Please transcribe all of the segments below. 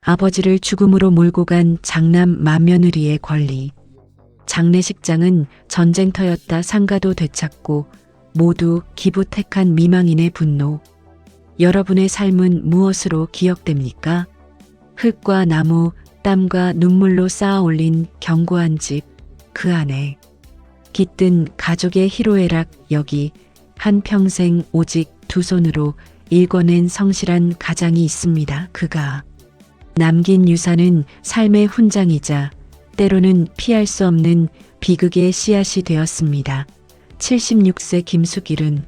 아버지를 죽음으로 몰고 간 장남 맏며느리의 권리. 장례식장은 전쟁터였다. 상가도 되찾고 모두 기부택한 미망인의 분노. 여러분의 삶은 무엇으로 기억됩니까? 흙과 나무, 땀과 눈물로 쌓아 올린 견고한 집, 그 안에 깃든 가족의 희로애락. 여기 한평생 오직 두 손으로 일궈낸 성실한 가장이 있습니다. 그가 남긴 유산은 삶의 훈장이자 때로는 피할 수 없는 비극의 씨앗이 되었습니다. 76세 김숙일은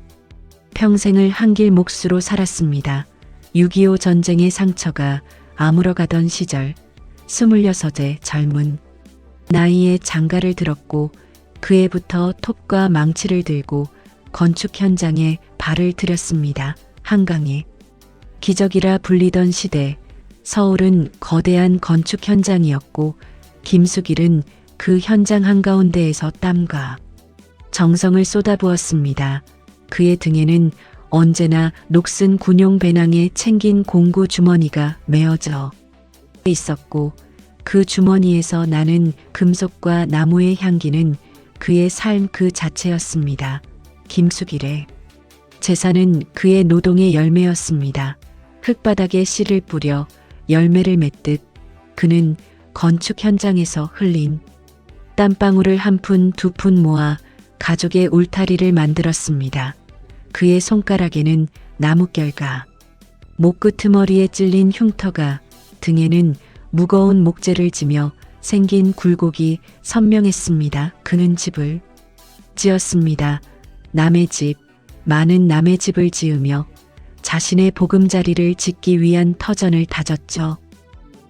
평생을 한길 몫으로 살았습니다. 6.25 전쟁의 상처가 아물어가던 시절 26의 젊은 나이에 장가를 들었고 그 해부터 톱과 망치를 들고 건축 현장에 발을 들였습니다. 한강에 기적이라 불리던 시대, 서울은 거대한 건축 현장이었고 김숙일은 그 현장 한가운데에서 땀과 정성을 쏟아부었습니다. 그의 등에는 언제나 녹슨 군용 배낭에 챙긴 공구 주머니가 메어져 있었고 그 주머니에서 나는 금속과 나무의 향기는 그의 삶 그 자체였습니다. 김숙일의 재산은 그의 노동의 열매였습니다. 흙바닥에 씨를 뿌려 열매를 맺듯 그는 건축 현장에서 흘린 땀방울을 한 푼 두 푼 모아 가족의 울타리를 만들었습니다. 그의 손가락에는 나뭇결과 목끄트머리에 찔린 흉터가, 등에는 무거운 목재를 지며 생긴 굴곡이 선명했습니다. 그는 집을 지었습니다. 남의 집, 많은 남의 집을 지으며 자신의 보금자리를 짓기 위한 터전을 다졌죠.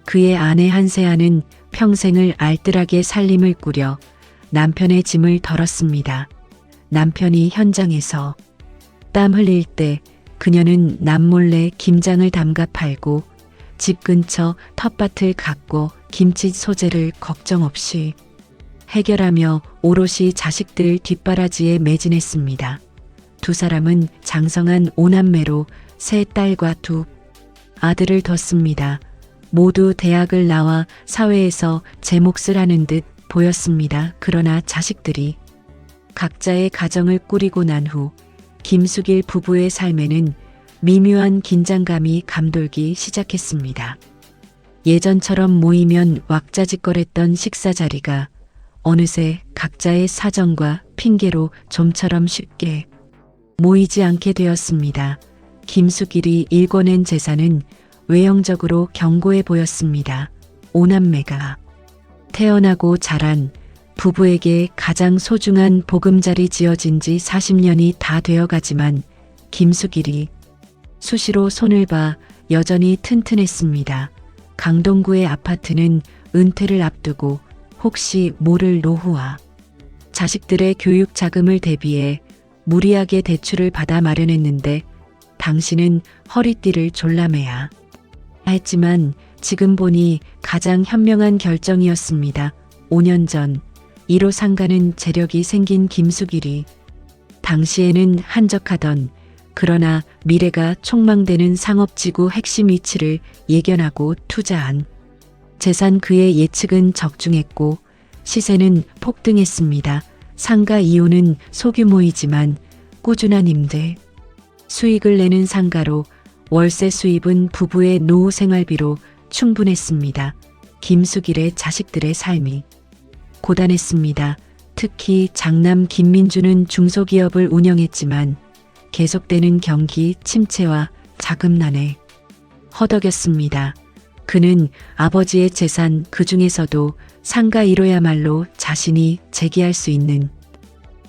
그의 아내 한세아는 평생을 알뜰하게 살림을 꾸려 남편의 짐을 덜었습니다. 남편이 현장에서 땀 흘릴 때 그녀는 남몰래 김장을 담가 팔고 집 근처 텃밭을 갖고 김치 소재를 걱정 없이 해결하며 오롯이 자식들 뒷바라지에 매진했습니다. 두 사람은 장성한 5남매로 3딸과 2 아들을 뒀습니다. 모두 대학을 나와 사회에서 제 몫을 하는 듯 보였습니다. 그러나 자식들이 각자의 가정을 꾸리고 난 후 김숙일 부부의 삶에는 미묘한 긴장감이 감돌기 시작했습니다. 예전처럼 모이면 왁자지껄했던 식사 자리가 어느새 각자의 사정과 핑계로 좀처럼 쉽게 모이지 않게 되었습니다. 김숙일이 일궈낸 재산은 외형적으로 견고해 보였습니다. 5남매가 태어나고 자란 부부에게 가장 소중한 보금자리 지어진 지 40년이 다 되어가지만 김숙일이 수시로 손을 봐 여전히 튼튼했습니다. 강동구의 아파트는 은퇴를 앞두고 혹시 모를 노후와 자식들의 교육 자금을 대비해 무리하게 대출을 받아 마련했는데 당신은 허리띠를 졸라매야 했지만 지금 보니 가장 현명한 결정이었습니다. 5년 전 1호 상가는 재력이 생긴 김숙일이 당시에는 한적하던 그러나 미래가 촉망되는 상업지구 핵심 위치를 예견하고 투자한 재산. 그의 예측은 적중했고 시세는 폭등했습니다. 상가 이유는 소규모이지만 꾸준한 임대 수익을 내는 상가로 월세 수입은 부부의 노후 생활비로 충분했습니다. 김숙일의 자식들의 삶이 고단했습니다. 특히 장남 김민주는 중소기업을 운영했지만 계속되는 경기 침체와 자금난에 허덕였습니다. 그는 아버지의 재산, 그 중에서도 상가 1호야말로 자신이 재기할 수 있는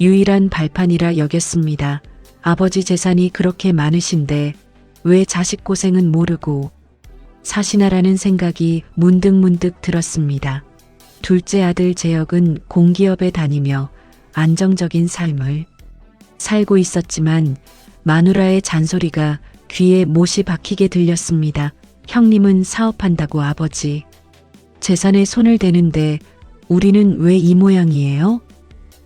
유일한 발판이라 여겼습니다. 아버지 재산이 그렇게 많으신데 왜 자식 고생은 모르고 사시나라는 생각이 문득문득 들었습니다. 둘째 아들 재혁은 공기업에 다니며 안정적인 삶을 살고 있었지만 마누라의 잔소리가 귀에 못이 박히게 들렸습니다. 형님은 사업한다고 아버지 재산에 손을 대는데 우리는 왜 이 모양이에요?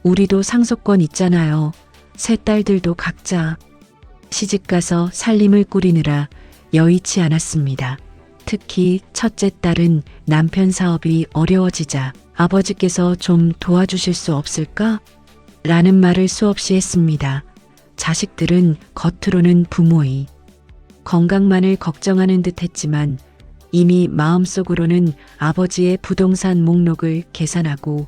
우리도 상속권 있잖아요. 3딸들도 각자 시집가서 살림을 꾸리느라 여의치 않았습니다. 특히 첫째 딸은 남편 사업이 어려워지자 아버지께서 좀 도와주실 수 없을까? 라는 말을 수없이 했습니다. 자식들은 겉으로는 부모의 건강만을 걱정하는 듯 했지만 이미 마음속으로는 아버지의 부동산 목록을 계산하고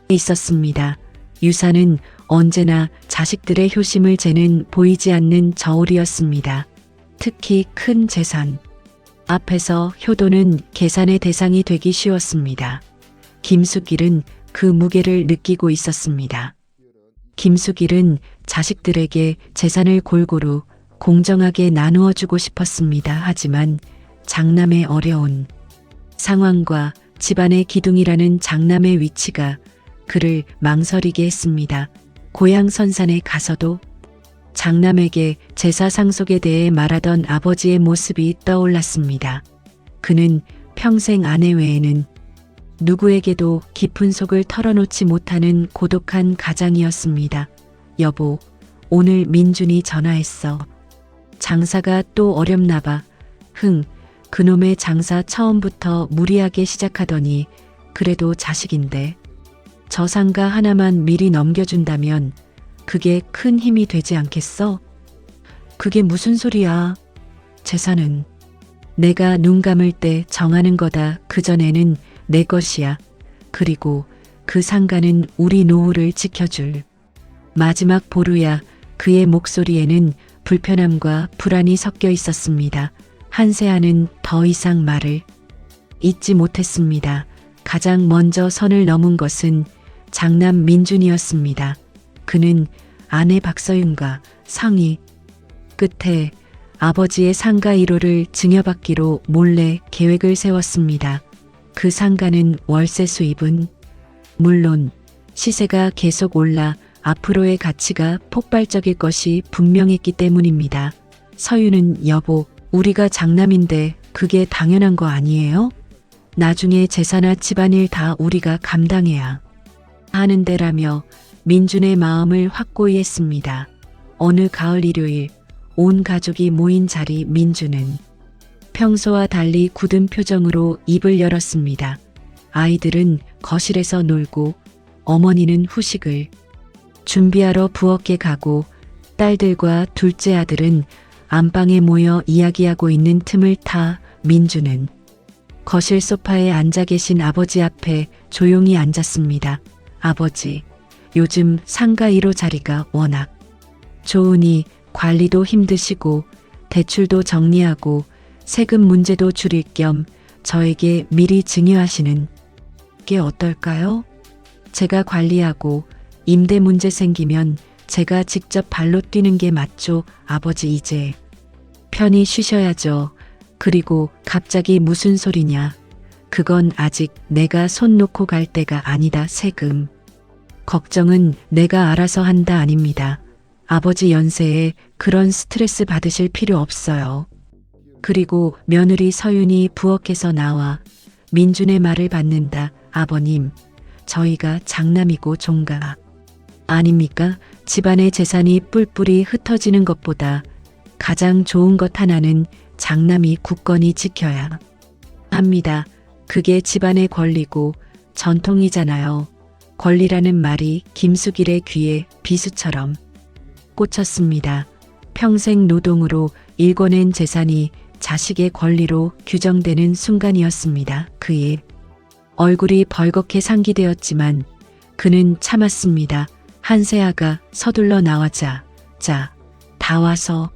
있었습니다. 유산은 언제나 자식들의 효심을 재는 보이지 않는 저울이었습니다. 특히 큰 재산 앞에서 효도는 계산의 대상이 되기 쉬웠습니다. 김수길은 그 무게를 느끼고 있었습니다. 김수길은 자식들에게 재산을 골고루 공정하게 나누어 주고 싶었습니다. 하지만 장남의 어려운 상황과 집안의 기둥이라는 장남의 위치가 그를 망설이게 했습니다. 고향 선산에 가서도 장남에게 제사 상속에 대해 말하던 아버지의 모습이 떠올랐습니다. 그는 평생 아내 외에는 누구에게도 깊은 속을 털어놓지 못하는 고독한 가장이었습니다. 여보, 오늘 민준이 전화했어. 장사가 또 어렵나 봐. 그놈의 장사 처음부터 무리하게 시작하더니 그래도 자식인데 저 상가 하나만 미리 넘겨준다면 그게 큰 힘이 되지 않겠어? 그게 무슨 소리야? 재산은 내가 눈 감을 때 정하는 거다. 그전에는 내 것이야. 그리고 그 상가는 우리 노후를 지켜줄 마지막 보루야. 그의 목소리에는 불편함과 불안이 섞여 있었습니다. 한세아는 더 이상 말을 잇지 못했습니다. 가장 먼저 선을 넘은 것은 장남 민준이었습니다. 그는 아내 박서윤과 상의 끝에 아버지의 상가 1호를 증여받기로 몰래 계획을 세웠습니다. 그 상가는 월세 수입은 물론 시세가 계속 올라 앞으로의 가치가 폭발적일 것이 분명했기 때문입니다. 서윤은 여보, 우리가 장남인데 그게 당연한 거 아니에요? 나중에 재산이나 집안일 다 우리가 감당해야 하는 데라며 민준의 마음을 확고히 했습니다. 어느 가을 일요일 온 가족이 모인 자리 민준은 평소와 달리 굳은 표정으로 입을 열었습니다. 아이들은 거실에서 놀고 어머니는 후식을 준비하러 부엌에 가고 딸들과 둘째 아들은 안방에 모여 이야기하고 있는 틈을 타 민준은 거실 소파에 앉아 계신 아버지 앞에 조용히 앉았습니다. 아버지, 요즘 상가 1호 자리가 워낙 좋으니 관리도 힘드시고 대출도 정리하고 세금 문제도 줄일 겸 저에게 미리 증여하시는 게 어떨까요? 제가 관리하고 임대 문제 생기면 제가 직접 발로 뛰는 게 맞죠? 아버지 이제 편히 쉬셔야죠. 그리고 갑자기 무슨 소리냐. 그건 아직 내가 손 놓고 갈 때가 아니다. 세금 걱정은 내가 알아서 한다. 아닙니다. 아버지 연세에 그런 스트레스 받으실 필요 없어요. 그리고 며느리 서윤이 부엌에서 나와 민준의 말을 받는다. 아버님, 저희가 장남이고 종가 아닙니까? 집안의 재산이 뿔뿔이 흩어지는 것보다 가장 좋은 것 하나는 장남이 굳건히 지켜야 합니다. 그게 집안의 권리고 전통이잖아요. 권리라는 말이 김수길의 귀에 비수처럼 꽂혔습니다. 평생 노동으로 일궈낸 재산이 자식의 권리로 규정되는 순간이었습니다. 그의 얼굴이 벌겋게 상기되었지만 그는 참았습니다. 한세아가 서둘러 나와자, 다 와서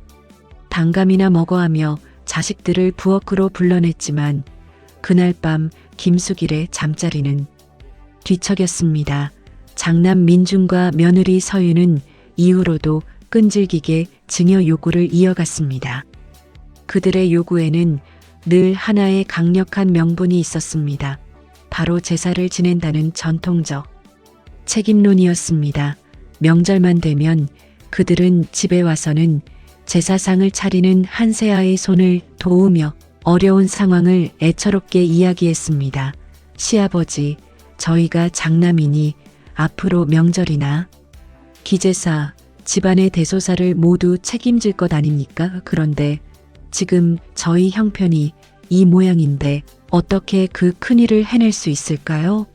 단감이나 먹어 하며 자식들을 부엌으로 불러냈지만 그날 밤 김수길의 잠자리는 뒤척였습니다. 장남 민준과 며느리 서윤은 이후로도 끈질기게 증여 요구를 이어갔습니다. 그들의 요구에는 늘 하나의 강력한 명분이 있었습니다. 바로 제사를 지낸다는 전통적 책임론이었습니다. 명절만 되면 그들은 집에 와서는 제사상을 차리는 한세아의 손을 도우며 어려운 상황을 애처롭게 이야기했습니다. 시아버지, 저희가 장남이니 앞으로 명절이나 기제사, 집안의 대소사를 모두 책임질 것 아닙니까? 그런데 지금 저희 형편이 이 모양인데 어떻게 그 큰일을 해낼 수 있을까요?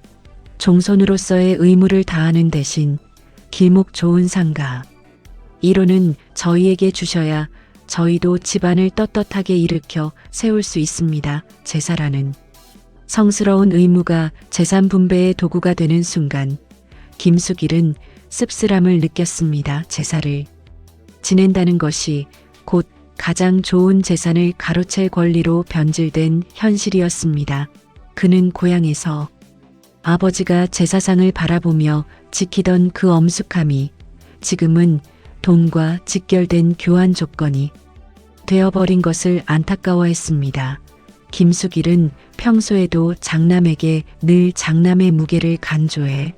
종손으로서의 의무를 다하는 대신 길목 좋은 상가 1호는 저희에게 주셔야 저희도 집안을 떳떳하게 일으켜 세울 수 있습니다. 제사라는 성스러운 의무가 재산 분배의 도구가 되는 순간 김숙일은 씁쓸함을 느꼈습니다. 제사를 지낸다는 것이 곧 가장 좋은 재산을 가로챌 권리로 변질된 현실이었습니다. 그는 고향에서 아버지가 제사상을 바라보며 지키던 그 엄숙함이 지금은 돈과 직결된 교환 조건이 되어버린 것을 안타까워했습니다. 김숙일은 평소에도 장남에게 늘 장남의 무게를 간조해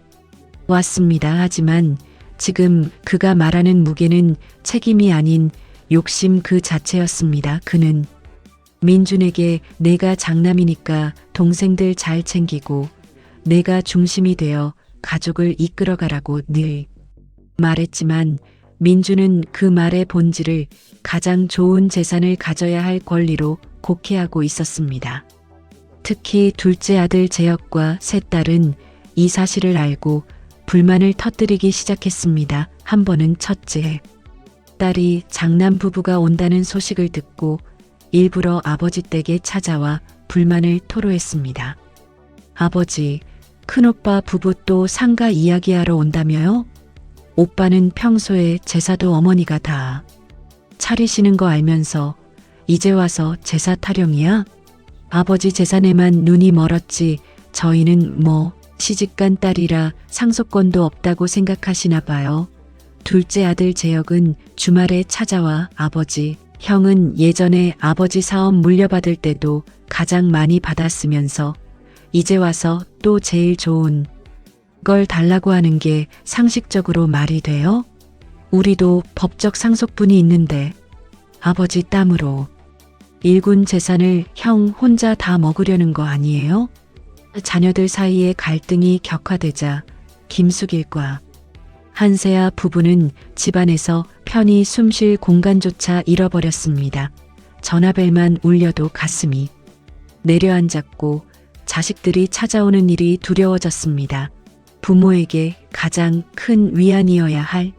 왔습니다. 하지만 지금 그가 말하는 무게는 책임이 아닌 욕심 그 자체였습니다. 그는 민준에게 내가 장남이니까 동생들 잘 챙기고 내가 중심이 되어 가족을 이끌어가라고 늘 말했지만 민준은 그 말의 본질을 가장 좋은 재산을 가져야 할 권리로 곡해하고 있었습니다. 특히 둘째 아들 재혁과 셋 딸은 이 사실을 알고 불만을 터뜨리기 시작했습니다. 한 번은 첫째 딸이 장남 부부가 온다는 소식을 듣고 일부러 아버지 댁에 찾아와 불만을 토로했습니다. 아버지, 큰오빠 부부 또 상가 이야기하러 온다며요? 오빠는 평소에 제사도 어머니가 다 차리시는 거 알면서 이제 와서 제사 타령이야? 아버지 재산에만 눈이 멀었지 저희는 뭐 시집간 딸이라 상속권도 없다고 생각하시나 봐요. 둘째 아들 재혁은 주말에 찾아와 아버지, 형은 예전에 아버지 사업 물려받을 때도 가장 많이 받았으면서 이제 와서 또 제일 좋은 걸 달라고 하는 게 상식적으로 말이 돼요? 우리도 법적 상속분이 있는데 아버지 땀으로 일군 재산을 형 혼자 다 먹으려는 거 아니에요? 자녀들 사이에 갈등이 격화되자 김숙일과 한세아 부부는 집안에서 편히 숨쉴 공간조차 잃어버렸습니다. 전화벨만 울려도 가슴이 내려앉았고 자식들이 찾아오는 일이 두려워졌습니다. 부모에게 가장 큰 위안이어야 할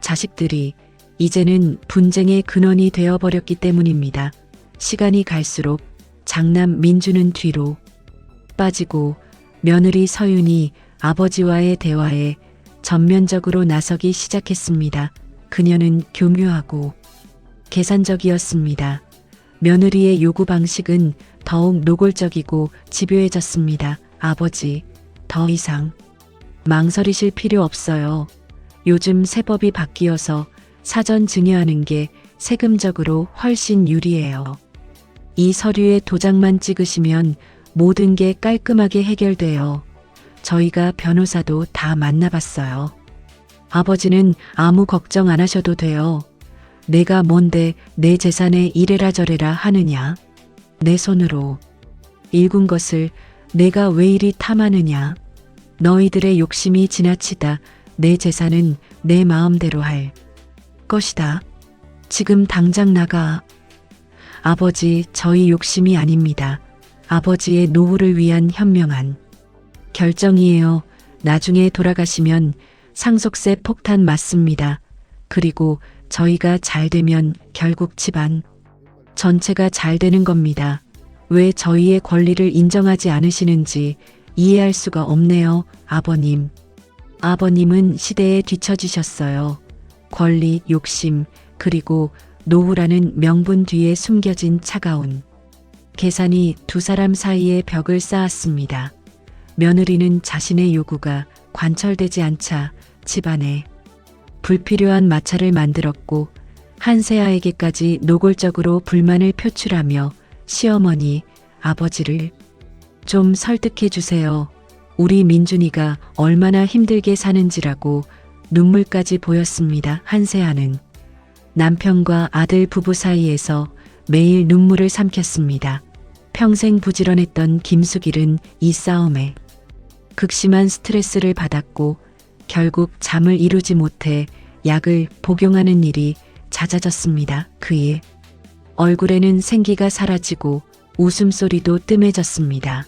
자식들이 이제는 분쟁의 근원이 되어버렸기 때문입니다. 시간이 갈수록 장남 민주는 뒤로 빠지고 며느리 서윤이 아버지와의 대화에 전면적으로 나서기 시작했습니다. 그녀는 교묘하고 계산적이었습니다. 며느리의 요구 방식은 더욱 노골적이고 집요해졌습니다. 아버지, 더 이상 망설이실 필요 없어요. 요즘 세법이 바뀌어서 사전 증여하는 게 세금적으로 훨씬 유리해요. 이 서류에 도장만 찍으시면 모든 게 깔끔하게 해결돼요. 저희가 변호사도 다 만나봤어요. 아버지는 아무 걱정 안 하셔도 돼요. 내가 뭔데 내 재산에 이래라 저래라 하느냐. 내 손으로 일군 것을 내가 왜 이리 탐하느냐. 너희들의 욕심이 지나치다. 내 재산은 내 마음대로 할 것이다. 지금 당장 나가. 아버지, 저희 욕심이 아닙니다. 아버지의 노후를 위한 현명한 결정이에요. 나중에 돌아가시면 상속세 폭탄 맞습니다. 그리고 저희가 잘 되면 결국 집안 전체가 잘 되는 겁니다. 왜 저희의 권리를 인정하지 않으시는지 이해할 수가 없네요, 아버님. 아버님은 시대에 뒤처지셨어요. 권리, 욕심, 그리고 노후라는 명분 뒤에 숨겨진 차가운 계산이 두 사람 사이에 벽을 쌓았습니다. 며느리는 자신의 요구가 관철되지 않자 집안에 불필요한 마찰을 만들었고 한세아에게까지 노골적으로 불만을 표출하며 시어머니, 아버지를 좀 설득해 주세요. 우리 민준이가 얼마나 힘들게 사는지라고 눈물까지 보였습니다. 한세아는 남편과 아들 부부 사이에서 매일 눈물을 삼켰습니다. 평생 부지런했던 김숙일은 이 싸움에 극심한 스트레스를 받았고 결국 잠을 이루지 못해 약을 복용하는 일이 잦아졌습니다. 그의 얼굴에는 생기가 사라지고 웃음소리도 뜸해졌습니다.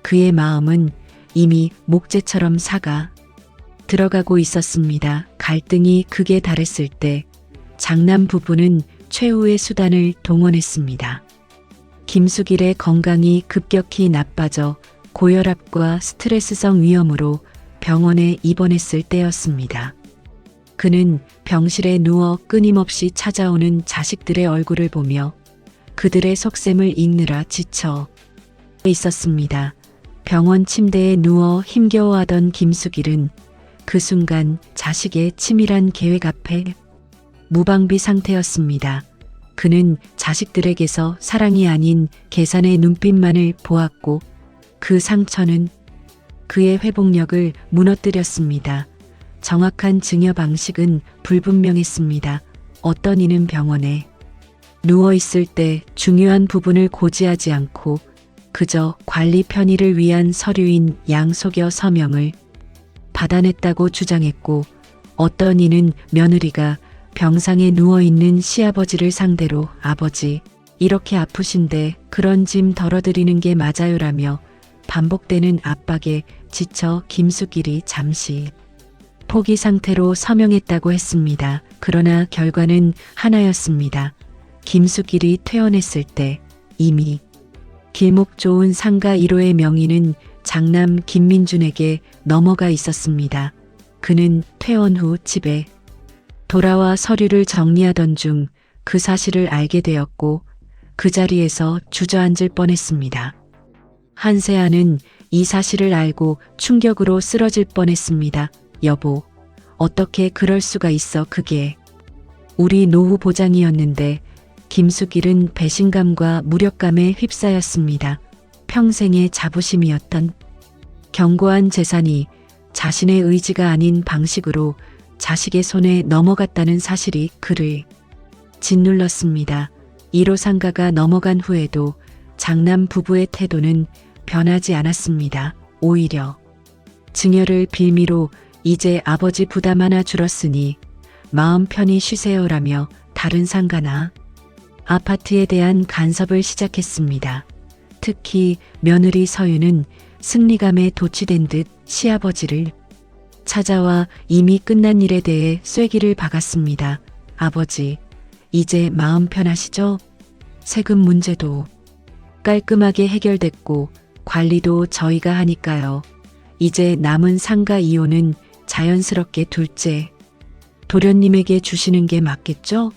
그의 마음은 이미 목재처럼 사가 들어가고 있었습니다. 갈등이 극에 달했을 때 장남 부부는 최후의 수단을 동원했습니다. 김숙일의 건강이 급격히 나빠져 고혈압과 스트레스성 위염으로 병원에 입원했을 때였습니다. 그는 병실에 누워 끊임없이 찾아오는 자식들의 얼굴을 보며 그들의 속셈을 읽느라 지쳐 있었습니다. 병원 침대에 누워 힘겨워하던 김숙일은 그 순간 자식의 치밀한 계획 앞에 무방비 상태였습니다. 그는 자식들에게서 사랑이 아닌 계산의 눈빛만을 보았고 그 상처는 그의 회복력을 무너뜨렸습니다. 정확한 증여 방식은 불분명했습니다. 어떤 이는 병원에 누워 있을 때 중요한 부분을 고지하지 않고 그저 관리 편의를 위한 서류인 양속여 서명을 받아냈다고 주장했고, 어떤 이는 며느리가 병상에 누워있는 시아버지를 상대로 아버지, 이렇게 아프신데 그런 짐 덜어드리는 게 맞아요라며 반복되는 압박에 지쳐 김숙일이 잠시 포기 상태로 서명했다고 했습니다. 그러나 결과는 하나였습니다. 김숙일이 퇴원했을 때 이미 길목 좋은 상가 1호의 명의는 장남 김민준에게 넘어가 있었습니다. 그는 퇴원 후 집에 돌아와 서류를 정리하던 중 그 사실을 알게 되었고 그 자리에서 주저앉을 뻔했습니다. 한세아는 이 사실을 알고 충격으로 쓰러질 뻔했습니다. 여보, 어떻게 그럴 수가 있어. 그게 우리 노후 보장이었는데. 김숙일은 배신감과 무력감에 휩싸였습니다. 평생의 자부심이었던 견고한 재산이 자신의 의지가 아닌 방식으로 자식의 손에 넘어갔다는 사실이 그를 짓눌렀습니다. 1호 상가가 넘어간 후에도 장남 부부의 태도는 변하지 않았습니다. 오히려 증여를 빌미로 이제 아버지 부담 하나 줄었으니 마음 편히 쉬세요라며 다른 상가나 아파트에 대한 간섭을 시작했습니다. 특히 며느리 서유는 승리감에 도취된 듯 시아버지를 찾아와 이미 끝난 일에 대해 쐐기를 박았습니다. 아버지, 이제 마음 편하시죠? 세금 문제도 깔끔하게 해결됐고 관리도 저희가 하니까요. 이제 남은 상가 이혼은 자연스럽게 둘째 도련님에게 주시는 게 맞겠죠?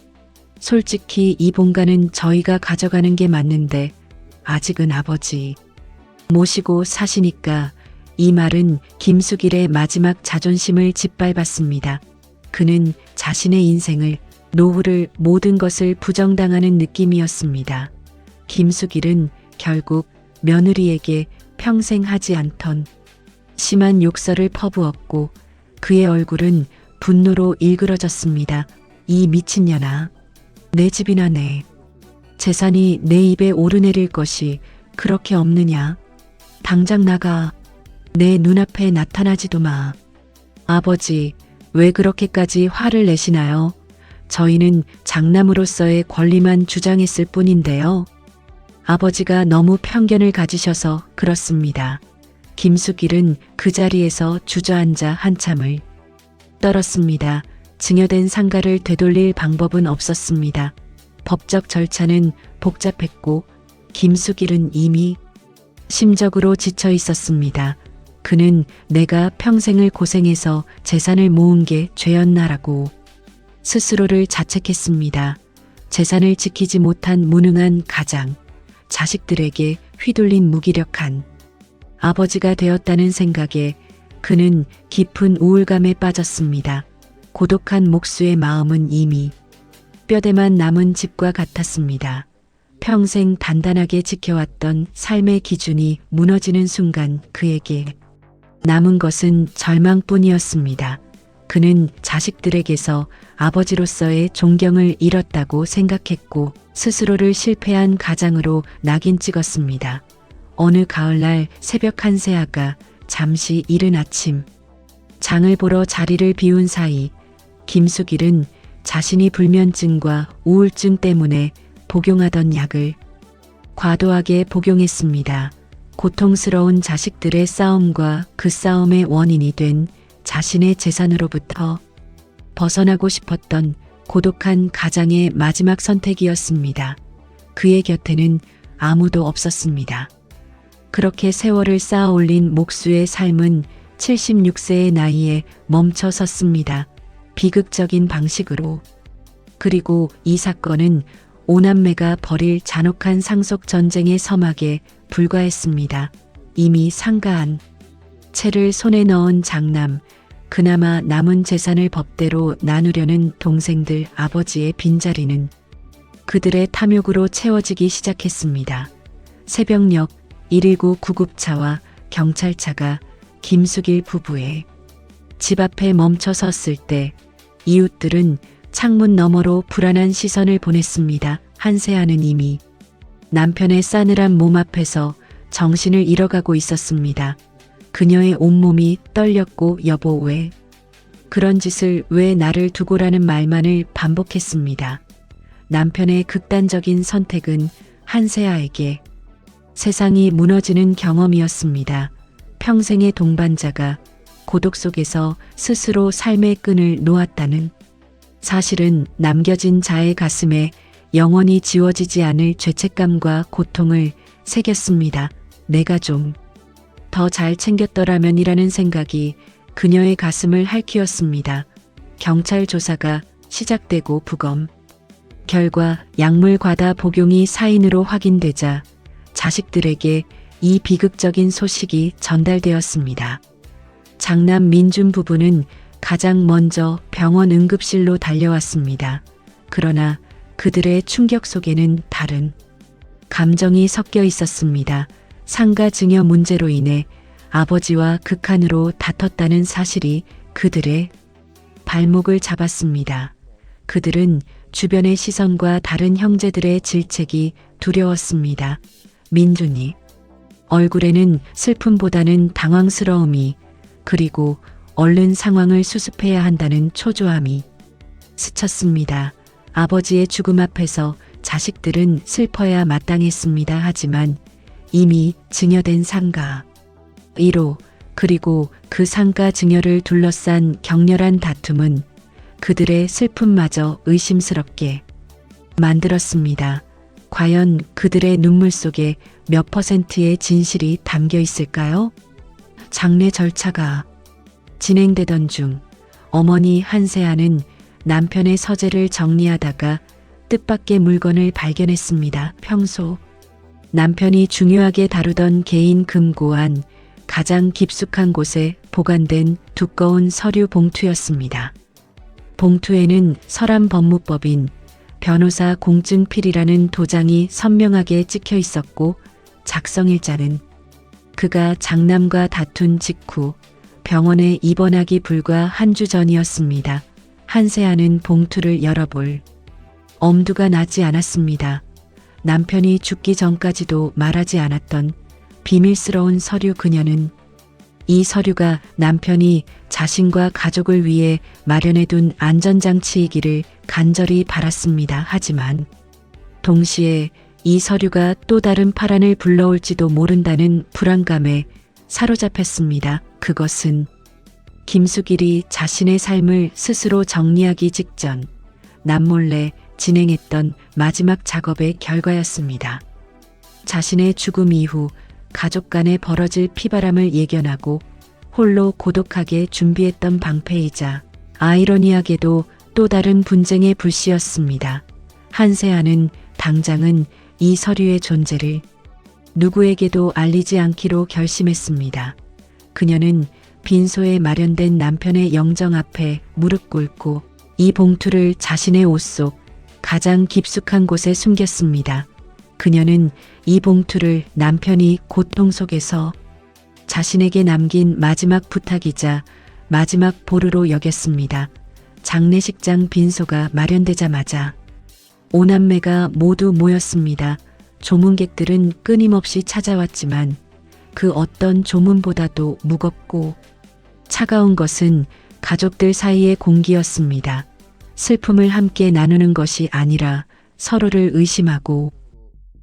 솔직히 이 본가는 저희가 가져가는 게 맞는데 아직은 아버지 모시고 사시니까. 이 말은 김숙일의 마지막 자존심을 짓밟았습니다. 그는 자신의 인생을, 노후를, 모든 것을 부정당하는 느낌이었습니다. 김숙일은 결국 며느리에게 평생 하지 않던 심한 욕설을 퍼부었고 그의 얼굴은 분노로 일그러졌습니다. 이 미친년아. 내 집이나 내 재산이 내 입에 오르내릴 것이 그렇게 없느냐. 당장 나가. 내 눈앞에 나타나지도 마. 아버지, 왜 그렇게까지 화를 내시나요? 저희는 장남으로서의 권리만 주장했을 뿐인데요. 아버지가 너무 편견을 가지셔서 그렇습니다. 김숙일은 그 자리에서 주저앉아 한참을 떨었습니다. 증여된 상가를 되돌릴 방법은 없었습니다. 법적 절차는 복잡했고 김숙일은 이미 심적으로 지쳐 있었습니다. 그는 내가 평생을 고생해서 재산을 모은 게 죄였나라고 스스로를 자책했습니다. 재산을 지키지 못한 무능한 가장, 자식들에게 휘둘린 무기력한 아버지가 되었다는 생각에 그는 깊은 우울감에 빠졌습니다. 고독한 목수의 마음은 이미 뼈대만 남은 집과 같았습니다. 평생 단단하게 지켜왔던 삶의 기준이 무너지는 순간 그에게 남은 것은 절망뿐이었습니다. 그는 자식들에게서 아버지로서의 존경을 잃었다고 생각했고 스스로를 실패한 가장으로 낙인 찍었습니다. 어느 가을날 새벽 한세아가 잠시 이른 아침 장을 보러 자리를 비운 사이 김숙일은 자신이 불면증과 우울증 때문에 복용하던 약을 과도하게 복용했습니다. 고통스러운 자식들의 싸움과 그 싸움의 원인이 된 자신의 재산으로부터 벗어나고 싶었던 고독한 가장의 마지막 선택이었습니다. 그의 곁에는 아무도 없었습니다. 그렇게 세월을 쌓아 올린 목수의 삶은 76세의 나이에 멈춰 섰습니다. 비극적인 방식으로. 그리고 이 사건은 오남매가 벌일 잔혹한 상속 전쟁의 서막에 불과했습니다. 이미 상가한 채를 손에 넣은 장남, 그나마 남은 재산을 법대로 나누려는 동생들 아버지의 빈자리는 그들의 탐욕으로 채워지기 시작했습니다. 새벽녘 119 구급차와 경찰차가 김숙일 부부의 집 앞에 멈춰 섰을 때 이웃들은 창문 너머로 불안한 시선을 보냈습니다. 한세아는 이미 남편의 싸늘한 몸 앞에서 정신을 잃어가고 있었습니다. 그녀의 온몸이 떨렸고 여보 왜 그런 짓을 왜 나를 두고라는 말만을 반복했습니다. 남편의 극단적인 선택은 한세아에게 세상이 무너지는 경험이었습니다. 평생의 동반자가 고독 속에서 스스로 삶의 끈을 놓았다는 사실은 남겨진 자의 가슴에 영원히 지워지지 않을 죄책감과 고통을 새겼습니다. 내가 좀 더 잘 챙겼더라면이라는 생각이 그녀의 가슴을 핥히었습니다. 경찰 조사가 시작되고 부검 결과 약물 과다 복용이 사인으로 확인되자 자식들에게 이 비극적인 소식이 전달되었습니다. 장남 민준 부부는 가장 먼저 병원 응급실로 달려왔습니다. 그러나 그들의 충격 속에는 다른 감정이 섞여 있었습니다. 상가 증여 문제로 인해 아버지와 극한으로 다퉜다는 사실이 그들의 발목을 잡았습니다. 그들은 주변의 시선과 다른 형제들의 질책이 두려웠습니다. 민준이 얼굴에는 슬픔보다는 당황스러움이 그리고 얼른 상황을 수습해야 한다는 초조함이 스쳤습니다. 아버지의 죽음 앞에서 자식들은 슬퍼야 마땅했습니다. 하지만 이미 증여된 상가 1호 그리고 그 상가 증여를 둘러싼 격렬한 다툼은 그들의 슬픔마저 의심스럽게 만들었습니다. 과연 그들의 눈물 속에 몇 %의 진실이 담겨 있을까요? 장례 절차가 진행되던 중 어머니 한세아는 남편의 서재를 정리하다가 뜻밖의 물건을 발견했습니다. 평소 남편이 중요하게 다루던 개인 금고안 가장 깊숙한 곳에 보관된 두꺼운 서류 봉투였습니다. 봉투에는 서람법무법인 변호사 공증필이라는 도장이 선명하게 찍혀 있었고 작성일자는 그가 장남과 다툰 직후 병원에 입원하기 불과 한 주 전이었습니다. 한세아는 봉투를 열어볼 엄두가 나지 않았습니다. 남편이 죽기 전까지도 말하지 않았던 비밀스러운 서류. 그녀는 이 서류가 남편이 자신과 가족을 위해 마련해둔 안전장치이기를 간절히 바랐습니다. 하지만 동시에 이 서류가 또 다른 파란을 불러올지도 모른다는 불안감에 사로잡혔습니다. 그것은 김숙일이 자신의 삶을 스스로 정리하기 직전 남몰래 진행했던 마지막 작업의 결과였습니다. 자신의 죽음 이후 가족 간에 벌어질 피바람을 예견하고 홀로 고독하게 준비했던 방패이자 아이러니하게도 또 다른 분쟁의 불씨였습니다. 한세아는 당장은 이 서류의 존재를 누구에게도 알리지 않기로 결심했습니다. 그녀는 빈소에 마련된 남편의 영정 앞에 무릎 꿇고 이 봉투를 자신의 옷 속 가장 깊숙한 곳에 숨겼습니다. 그녀는 이 봉투를 남편이 고통 속에서 자신에게 남긴 마지막 부탁이자 마지막 보루로 여겼습니다. 장례식장 빈소가 마련되자마자 오남매가 모두 모였습니다. 조문객들은 끊임없이 찾아왔지만 그 어떤 조문보다도 무겁고 차가운 것은 가족들 사이의 공기였습니다. 슬픔을 함께 나누는 것이 아니라 서로를 의심하고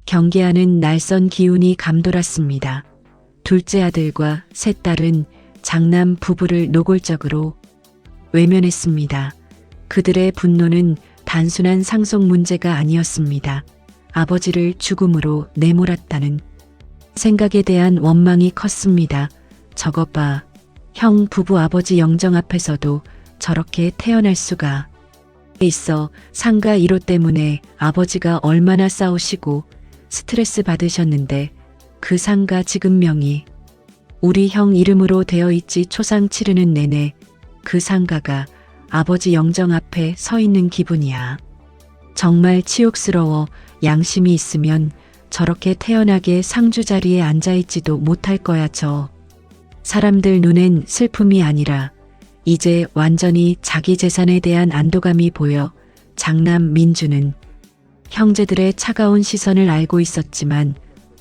경계하는 날선 기운이 감돌았습니다. 둘째 아들과 셋 딸은 장남 부부를 노골적으로 외면했습니다. 그들의 분노는 단순한 상속 문제가 아니었습니다. 아버지를 죽음으로 내몰았다는 생각에 대한 원망이 컸습니다. 저것 봐. 형 부부 아버지 영정 앞에서도 저렇게 태어날 수가 있어. 상가 1호 때문에 아버지가 얼마나 싸우시고 스트레스 받으셨는데 그 상가 지금 명이 우리 형 이름으로 되어 있지. 초상 치르는 내내 그 상가가 아버지 영정 앞에 서 있는 기분이야. 정말 치욕스러워. 양심이 있으면 저렇게 태연하게 상주 자리에 앉아있지도 못할 거야. 저 사람들 눈엔 슬픔이 아니라 이제 완전히 자기 재산에 대한 안도감이 보여. 장남 민주는 형제들의 차가운 시선을 알고 있었지만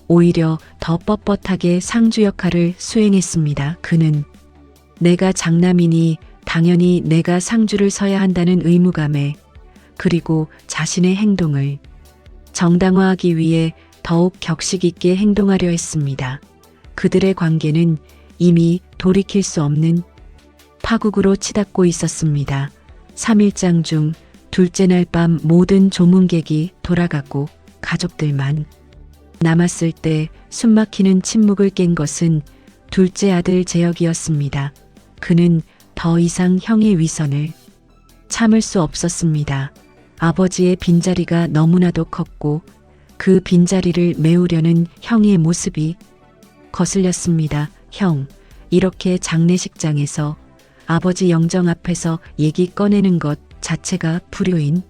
오히려 더 뻣뻣하게 상주 역할을 수행했습니다. 그는 내가 장남이니 당연히 내가 상주를 서야 한다는 의무감에, 그리고 자신의 행동을 정당화하기 위해 더욱 격식 있게 행동하려 했습니다. 그들의 관계는 이미 돌이킬 수 없는 파국으로 치닫고 있었습니다. 3일장 중 둘째 날 밤 모든 조문객이 돌아가고 가족들만 남았을 때 숨막히는 침묵을 깬 것은 둘째 아들 재혁이었습니다. 그는 더 이상 형의 위선을 참을 수 없었습니다. 아버지의 빈자리가 너무나도 컸고 그 빈자리를 메우려는 형의 모습이 거슬렸습니다. 형, 이렇게 장례식장에서 아버지 영정 앞에서 얘기 꺼내는 것 자체가 불효인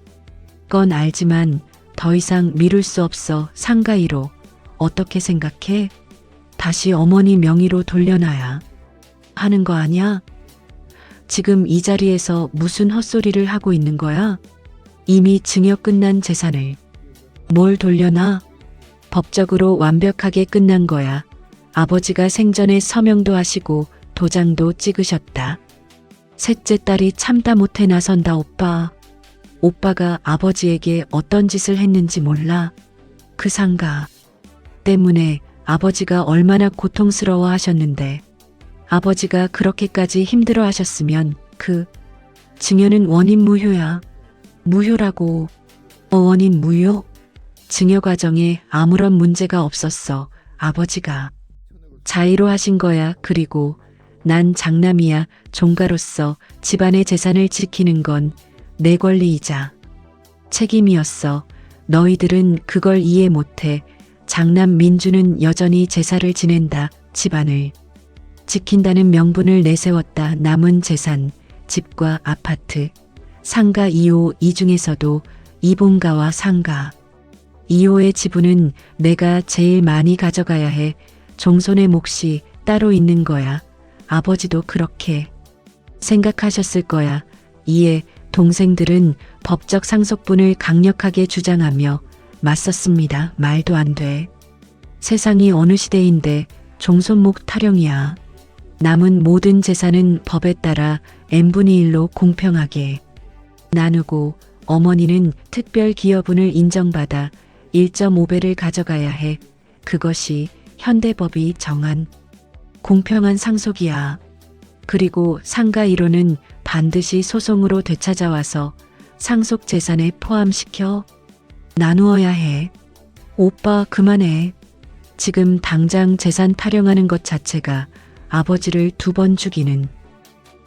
건 알지만 더 이상 미룰 수 없어. 상가 1호, 어떻게 생각해? 다시 어머니 명의로 돌려놔야 하는 거 아니야? 지금 이 자리에서 무슨 헛소리를 하고 있는 거야? 이미 증여 끝난 재산을 뭘 돌려놔? 법적으로 완벽하게 끝난 거야. 아버지가 생전에 서명도 하시고 도장도 찍으셨다. 셋째 딸이 참다 못해 나선다. 오빠. 오빠가 아버지에게 어떤 짓을 했는지 몰라. 그 상가 때문에 아버지가 얼마나 고통스러워 하셨는데, 아버지가 그렇게까지 힘들어 하셨으면 그 증여는 원인 무효야. 무효라고. 원인 무효? 증여 과정에 아무런 문제가 없었어. 아버지가 자의로 하신 거야. 그리고 난 장남이야. 종가로서 집안의 재산을 지키는 건 내 권리이자 책임이었어. 너희들은 그걸 이해 못해. 장남 민주는 여전히 제사를 지낸다. 집안을 지킨다는 명분을 내세웠다. 남은 재산, 집과 아파트, 상가 2호, 이 중에서도 이본가와 상가 2호의 지분은 내가 제일 많이 가져가야 해. 종손의 몫이 따로 있는 거야. 아버지도 그렇게 생각하셨을 거야. 이에 동생들은 법적 상속분을 강력하게 주장하며 맞섰습니다. 말도 안 돼. 세상이 어느 시대인데 종손목 타령이야. 남은 모든 재산은 법에 따라 n분의 1로 공평하게 나누고 어머니는 특별 기여분을 인정받아 1.5배를 가져가야 해. 그것이 현대법이 정한 공평한 상속이야. 그리고 상가 1호는 반드시 소송으로 되찾아와서 상속 재산에 포함시켜 나누어야 해. 오빠 그만해. 지금 당장 재산 타령하는 것 자체가 아버지를 2번 죽이는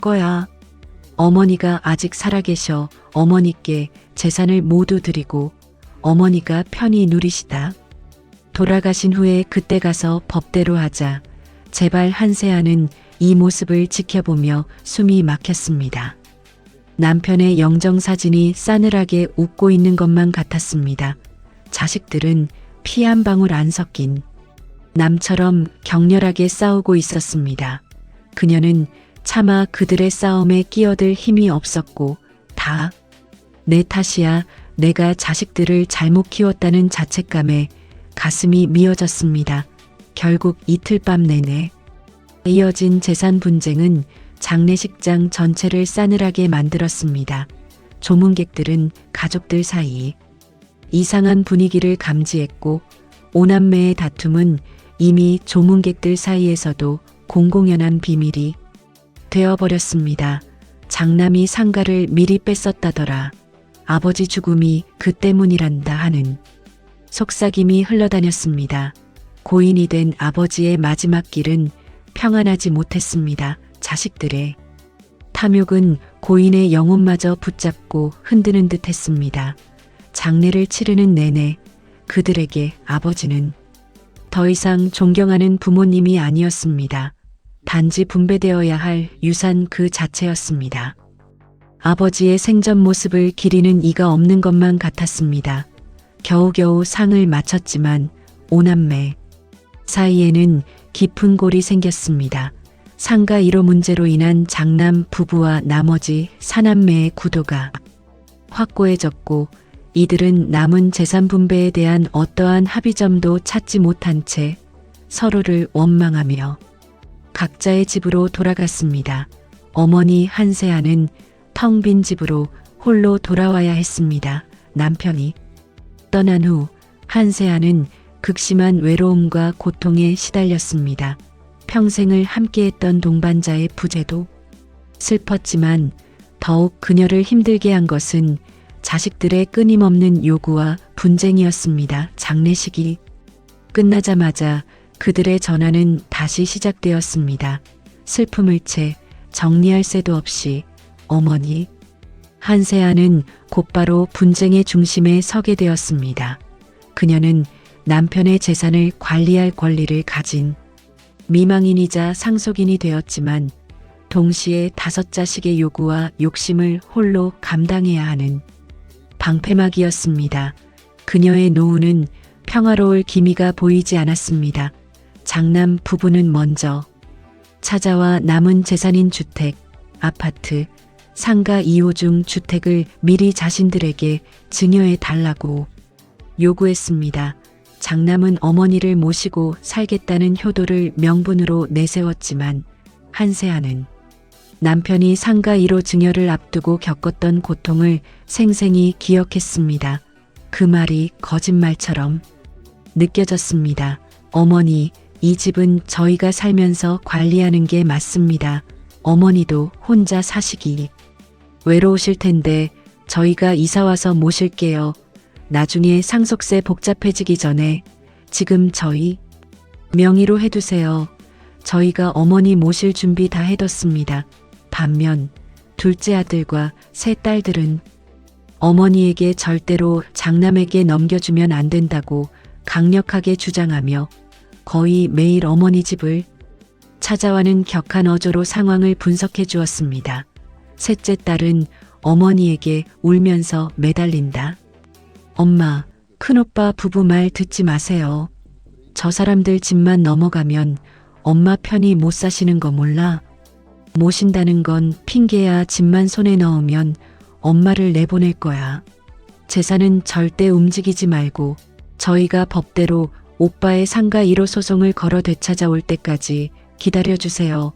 거야. 어머니가 아직 살아계셔. 어머니께 재산을 모두 드리고 어머니가 편히 누리시다. 돌아가신 후에 그때 가서 법대로 하자. 제발. 한세아는 이 모습을 지켜보며 숨이 막혔습니다. 남편의 영정사진이 싸늘하게 웃고 있는 것만 같았습니다. 자식들은 피 한 방울 안 섞인 남처럼 격렬하게 싸우고 있었습니다. 그녀는 차마 그들의 싸움에 끼어들 힘이 없었고, 다 내 탓이야. 내가 자식들을 잘못 키웠다는 자책감에 가슴이 미어졌습니다. 결국 이틀 밤 내내 이어진 재산 분쟁은 장례식장 전체를 싸늘하게 만들었습니다. 조문객들은 가족들 사이 이상한 분위기를 감지했고 오남매의 다툼은 이미 조문객들 사이에서도 공공연한 비밀이 되어버렸습니다. 장남이 상가를 미리 뺐었다더라. 아버지 죽음이 그 때문이란다 하는 속삭임이 흘러다녔습니다. 고인이 된 아버지의 마지막 길은 평안하지 못했습니다. 자식들의 탐욕은 고인의 영혼마저 붙잡고 흔드는 듯 했습니다. 장례를 치르는 내내 그들에게 아버지는 더 이상 존경하는 부모님이 아니었습니다. 단지 분배되어야 할 유산 그 자체였습니다. 아버지의 생전 모습을 기리는 이가 없는 것만 같았습니다. 겨우겨우 상을 마쳤지만 오남매 사이에는 깊은 골이 생겼습니다. 상가 1호 문제로 인한 장남 부부와 나머지 사남매의 구도가 확고해졌고 이들은 남은 재산 분배에 대한 어떠한 합의점도 찾지 못한 채 서로를 원망하며 각자의 집으로 돌아갔습니다. 어머니 한세아는 텅 빈 집으로 홀로 돌아와야 했습니다. 남편이 떠난 후 한세아는 극심한 외로움과 고통에 시달렸습니다. 평생을 함께했던 동반자의 부재도 슬펐지만 더욱 그녀를 힘들게 한 것은 자식들의 끊임없는 요구와 분쟁이었습니다. 장례식이 끝나자마자 그들의 전화는 다시 시작되었습니다. 슬픔을 채 정리할 새도 없이 어머니 한세아는 곧바로 분쟁의 중심에 서게 되었습니다. 그녀는 남편의 재산을 관리할 권리를 가진 미망인이자 상속인이 되었지만 동시에 5자식의 요구와 욕심을 홀로 감당해야 하는 방패막이었습니다. 그녀의 노후는 평화로울 기미가 보이지 않았습니다. 장남 부부는 먼저 찾아와 남은 재산인 주택, 아파트, 상가 2호 중 주택을 미리 자신들에게 증여해 달라고 요구했습니다. 장남은 어머니를 모시고 살겠다는 효도를 명분으로 내세웠지만 한세아는 남편이 상가 1호 증여를 앞두고 겪었던 고통을 생생히 기억했습니다. 그 말이 거짓말처럼 느껴졌습니다. 어머니, 이 집은 저희가 살면서 관리하는 게 맞습니다. 어머니도 혼자 사시기 외로우실 텐데 저희가 이사와서 모실게요. 나중에 상속세 복잡해지기 전에 지금 저희 명의로 해두세요. 저희가 어머니 모실 준비 다 해뒀습니다. 반면 둘째 아들과 세 딸들은 어머니에게 절대로 장남에게 넘겨주면 안 된다고 강력하게 주장하며 거의 매일 어머니 집을 찾아와는 격한 어조로 상황을 분석해 주었습니다. 셋째 딸은 어머니에게 울면서 매달린다. 엄마, 큰오빠 부부 말 듣지 마세요. 저 사람들 집만 넘어가면 엄마 편히 못 사시는 거 몰라? 모신다는 건 핑계야. 집만 손에 넣으면 엄마를 내보낼 거야. 재산은 절대 움직이지 말고 저희가 법대로 오빠의 상가 1호 소송을 걸어 되찾아올 때까지 기다려주세요.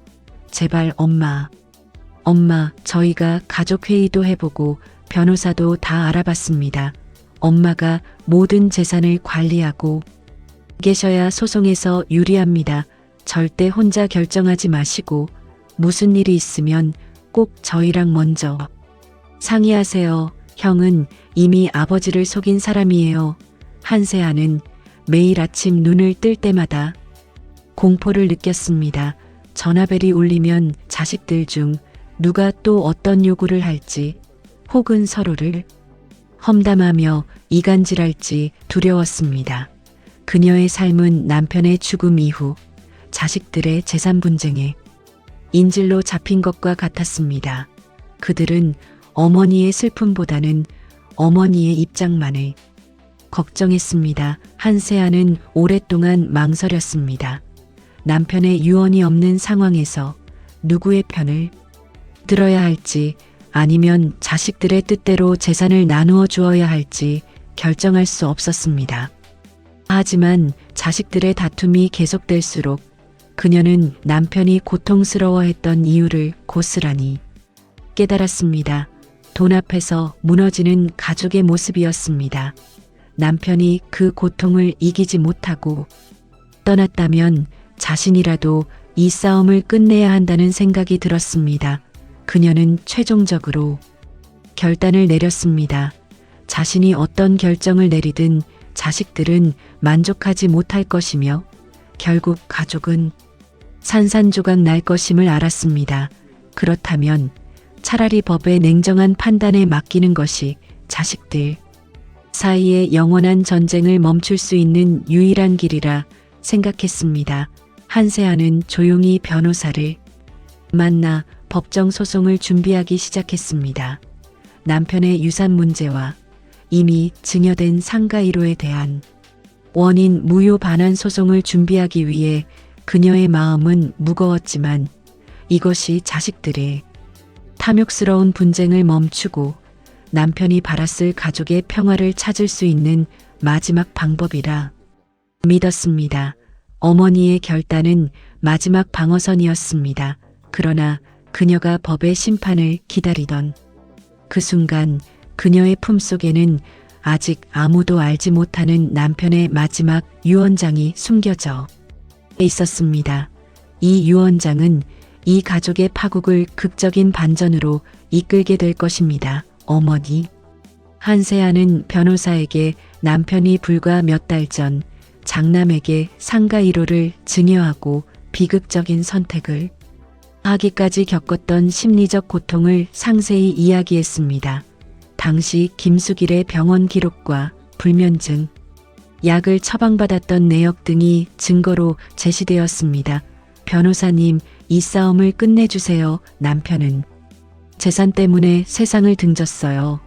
제발 엄마. 엄마, 저희가 가족회의도 해보고 변호사도 다 알아봤습니다. 엄마가 모든 재산을 관리하고 계셔야 소송에서 유리합니다. 절대 혼자 결정하지 마시고 무슨 일이 있으면 꼭 저희랑 먼저 상의하세요. 형은 이미 아버지를 속인 사람이에요. 한세아는 매일 아침 눈을 뜰 때마다 공포를 느꼈습니다. 전화벨이 울리면 자식들 중 누가 또 어떤 요구를 할지 혹은 서로를 험담하며 이간질할지 두려웠습니다. 그녀의 삶은 남편의 죽음 이후 자식들의 재산 분쟁에 인질로 잡힌 것과 같았습니다. 그들은 어머니의 슬픔보다는 어머니의 입장만을 걱정했습니다. 한세아는 오랫동안 망설였습니다. 남편의 유언이 없는 상황에서 누구의 편을 들어야 할지 아니면 자식들의 뜻대로 재산을 나누어 주어야 할지 결정할 수 없었습니다. 하지만 자식들의 다툼이 계속될수록 그녀는 남편이 고통스러워했던 이유를 고스란히 깨달았습니다. 돈 앞에서 무너지는 가족의 모습이었습니다. 남편이 그 고통을 이기지 못하고 떠났다면 자신이라도 이 싸움을 끝내야 한다는 생각이 들었습니다. 그녀는 최종적으로 결단을 내렸습니다. 자신이 어떤 결정을 내리든 자식들은 만족하지 못할 것이며 결국 가족은 산산조각 날 것임을 알았습니다. 그렇다면 차라리 법의 냉정한 판단에 맡기는 것이 자식들 사이의 영원한 전쟁을 멈출 수 있는 유일한 길이라 생각했습니다. 한세아는 조용히 변호사를 만나 법정 소송을 준비하기 시작했습니다. 남편의 유산 문제와 이미 증여된 상가 1호에 대한 원인 무효 반환 소송을 준비하기 위해 그녀의 마음은 무거웠지만 이것이 자식들의 탐욕스러운 분쟁을 멈추고 남편이 바랐을 가족의 평화를 찾을 수 있는 마지막 방법이라 믿었습니다. 어머니의 결단은 마지막 방어선이었습니다. 그러나 그녀가 법의 심판을 기다리던 그 순간 그녀의 품속에는 아직 아무도 알지 못하는 남편의 마지막 유언장이 숨겨져 있었습니다. 이 유언장은 이 가족의 파국을 극적인 반전으로 이끌게 될 것입니다. 어머니. 한세아는 변호사에게 남편이 불과 몇 달 전 장남에게 상가 1호를 증여하고 비극적인 선택을 하기까지 겪었던 심리적 고통을 상세히 이야기했습니다. 당시 김수길의 병원 기록과 불면증, 약을 처방받았던 내역 등이 증거로 제시되었습니다. 변호사님, 이 싸움을 끝내주세요. 남편은 재산 때문에 세상을 등졌어요.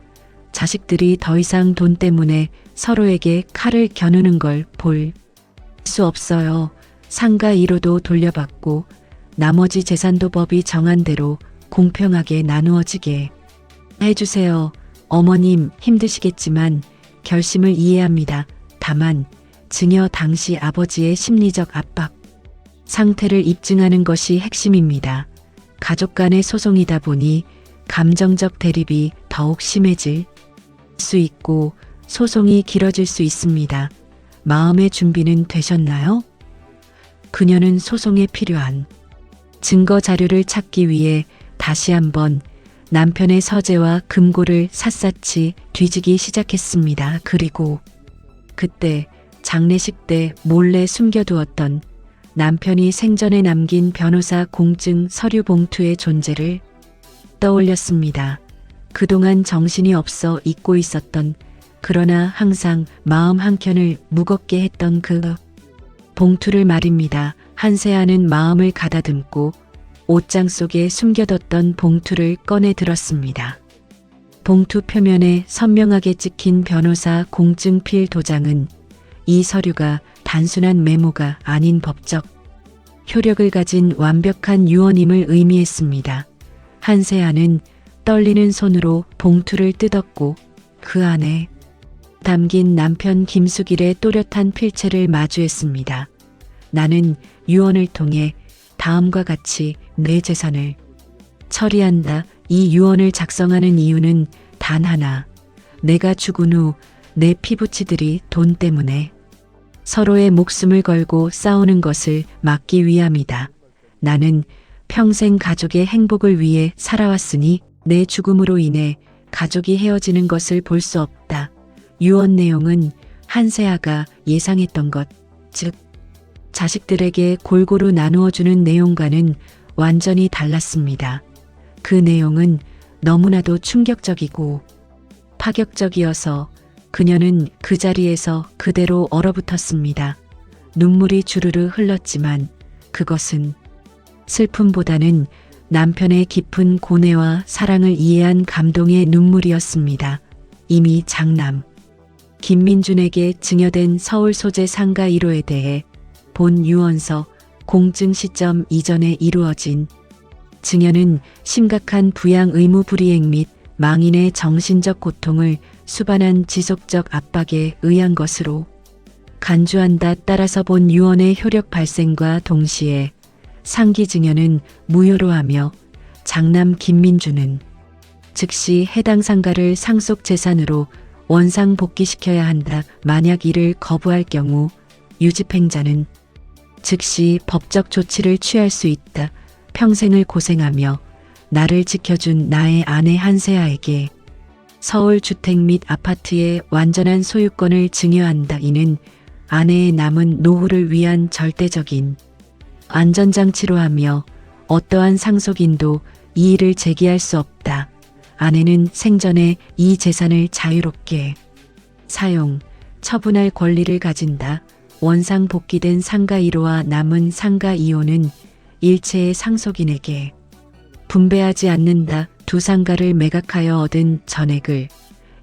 자식들이 더 이상 돈 때문에 서로에게 칼을 겨누는 걸 볼 수 없어요. 상가 1호도 돌려받고 나머지 재산도 법이 정한 대로 공평하게 나누어지게 해주세요. 어머님 힘드시겠지만 결심을 이해합니다. 다만 증여 당시 아버지의 심리적 압박 상태를 입증하는 것이 핵심입니다. 가족 간의 소송이다 보니 감정적 대립이 더욱 심해질 수 있고 소송이 길어질 수 있습니다. 마음의 준비는 되셨나요? 그녀는 소송에 필요한 증거 자료를 찾기 위해 다시 한번 남편의 서재와 금고를 샅샅이 뒤지기 시작했습니다. 그리고 그때 장례식 때 몰래 숨겨두었던 남편이 생전에 남긴 변호사 공증 서류 봉투의 존재를 떠올렸습니다. 그동안 정신이 없어 잊고 있었던 그러나 항상 마음 한켠을 무겁게 했던 그 봉투를 말입니다. 한세아는 마음을 가다듬고 옷장 속에 숨겨뒀던 봉투를 꺼내 들었습니다. 봉투 표면에 선명하게 찍힌 변호사 공증필 도장은 이 서류가 단순한 메모가 아닌 법적 효력을 가진 완벽한 유언임을 의미했습니다. 한세아는 떨리는 손으로 봉투를 뜯었고 그 안에 담긴 남편 김수길의 또렷한 필체를 마주했습니다. 나는 유언을 통해 다음과 같이 내 재산을 처리한다. 이 유언을 작성하는 이유는 단 하나. 내가 죽은 후 내 피부치들이 돈 때문에 서로의 목숨을 걸고 싸우는 것을 막기 위함이다. 나는 평생 가족의 행복을 위해 살아왔으니 내 죽음으로 인해 가족이 헤어지는 것을 볼 수 없다. 유언 내용은 한세아가 예상했던 것, 즉 자식들에게 골고루 나누어주는 내용과는 완전히 달랐습니다. 그 내용은 너무나도 충격적이고 파격적이어서 그녀는 그 자리에서 그대로 얼어붙었습니다. 눈물이 주르르 흘렀지만 그것은 슬픔보다는 남편의 깊은 고뇌와 사랑을 이해한 감동의 눈물이었습니다. 이미 장남 김민준에게 증여된 서울 소재 상가 1호에 대해 본 유언서 공증 시점 이전에 이루어진 증여는 심각한 부양 의무 불이행 및 망인의 정신적 고통을 수반한 지속적 압박에 의한 것으로 간주한다. 따라서 본 유언의 효력 발생과 동시에 상기 증여는 무효로 하며 장남 김민주는 즉시 해당 상가를 상속 재산으로 원상 복귀시켜야 한다. 만약 이를 거부할 경우 유집행자는 즉시 법적 조치를 취할 수 있다. 평생을 고생하며 나를 지켜준 나의 아내 한세아에게 서울 주택 및 아파트의 완전한 소유권을 증여한다. 이는 아내의 남은 노후를 위한 절대적인 안전장치로 하며 어떠한 상속인도 이의를 제기할 수 없다. 아내는 생전에 이 재산을 자유롭게 사용, 처분할 권리를 가진다. 원상 복귀된 상가 1호와 남은 상가 2호는 일체의 상속인에게 분배하지 않는다. 두 상가를 매각하여 얻은 전액을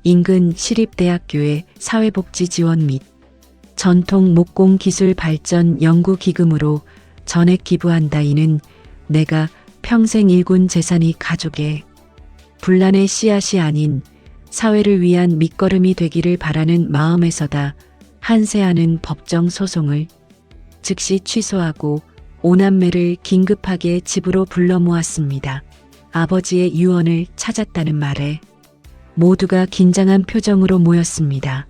인근 시립대학교의 사회복지 지원 및 전통 목공 기술 발전 연구 기금으로 전액 기부한다. 이는 내가 평생 일군 재산이 가족의 분란의 씨앗이 아닌 사회를 위한 밑거름이 되기를 바라는 마음에서다. 한세아는 법정 소송을 즉시 취소하고 오남매를 긴급하게 집으로 불러 모았습니다. 아버지의 유언을 찾았다는 말에 모두가 긴장한 표정으로 모였습니다.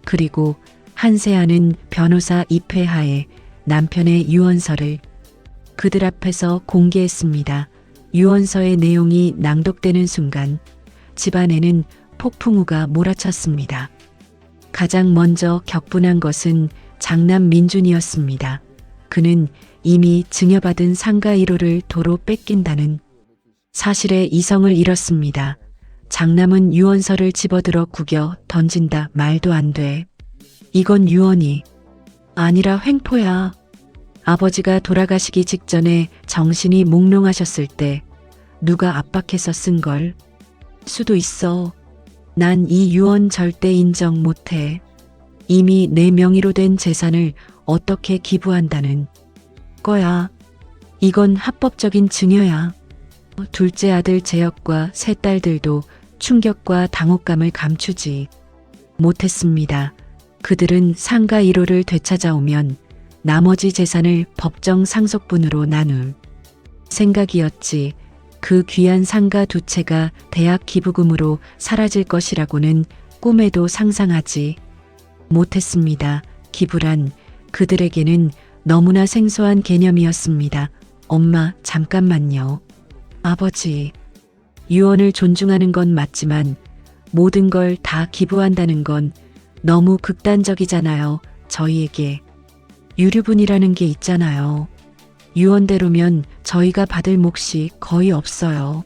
그리고 한세아는 변호사 입회하에 남편의 유언서를 그들 앞에서 공개했습니다. 유언서의 내용이 낭독되는 순간 집안에는 폭풍우가 몰아쳤습니다. 가장 먼저 격분한 것은 장남 민준이었습니다. 그는 이미 증여받은 상가 1호를 도로 뺏긴다는 사실에 이성을 잃었습니다. 장남은 유언서를 집어들어 구겨 던진다. 말도 안 돼. 이건 유언이 아니라 횡포야. 아버지가 돌아가시기 직전에 정신이 몽롱하셨을 때 누가 압박해서 쓴 걸 수도 있어. 난 이 유언 절대 인정 못해. 이미 내 명의로 된 재산을 어떻게 기부한다는 거야. 이건 합법적인 증여야. 둘째 아들 재혁과 세 딸들도 충격과 당혹감을 감추지 못했습니다. 그들은 상가 1호를 되찾아오면 나머지 재산을 법정 상속분으로 나눌 생각이었지. 그 귀한 상가 두 채가 대학 기부금으로 사라질 것이라고는 꿈에도 상상하지 못했습니다. 기부란 그들에게는 너무나 생소한 개념이었습니다. 엄마, 잠깐만요. 아버지, 유언을 존중하는 건 맞지만 모든 걸 다 기부한다는 건 너무 극단적이잖아요. 저희에게 유류분이라는 게 있잖아요. 유언대로면 저희가 받을 몫이 거의 없어요.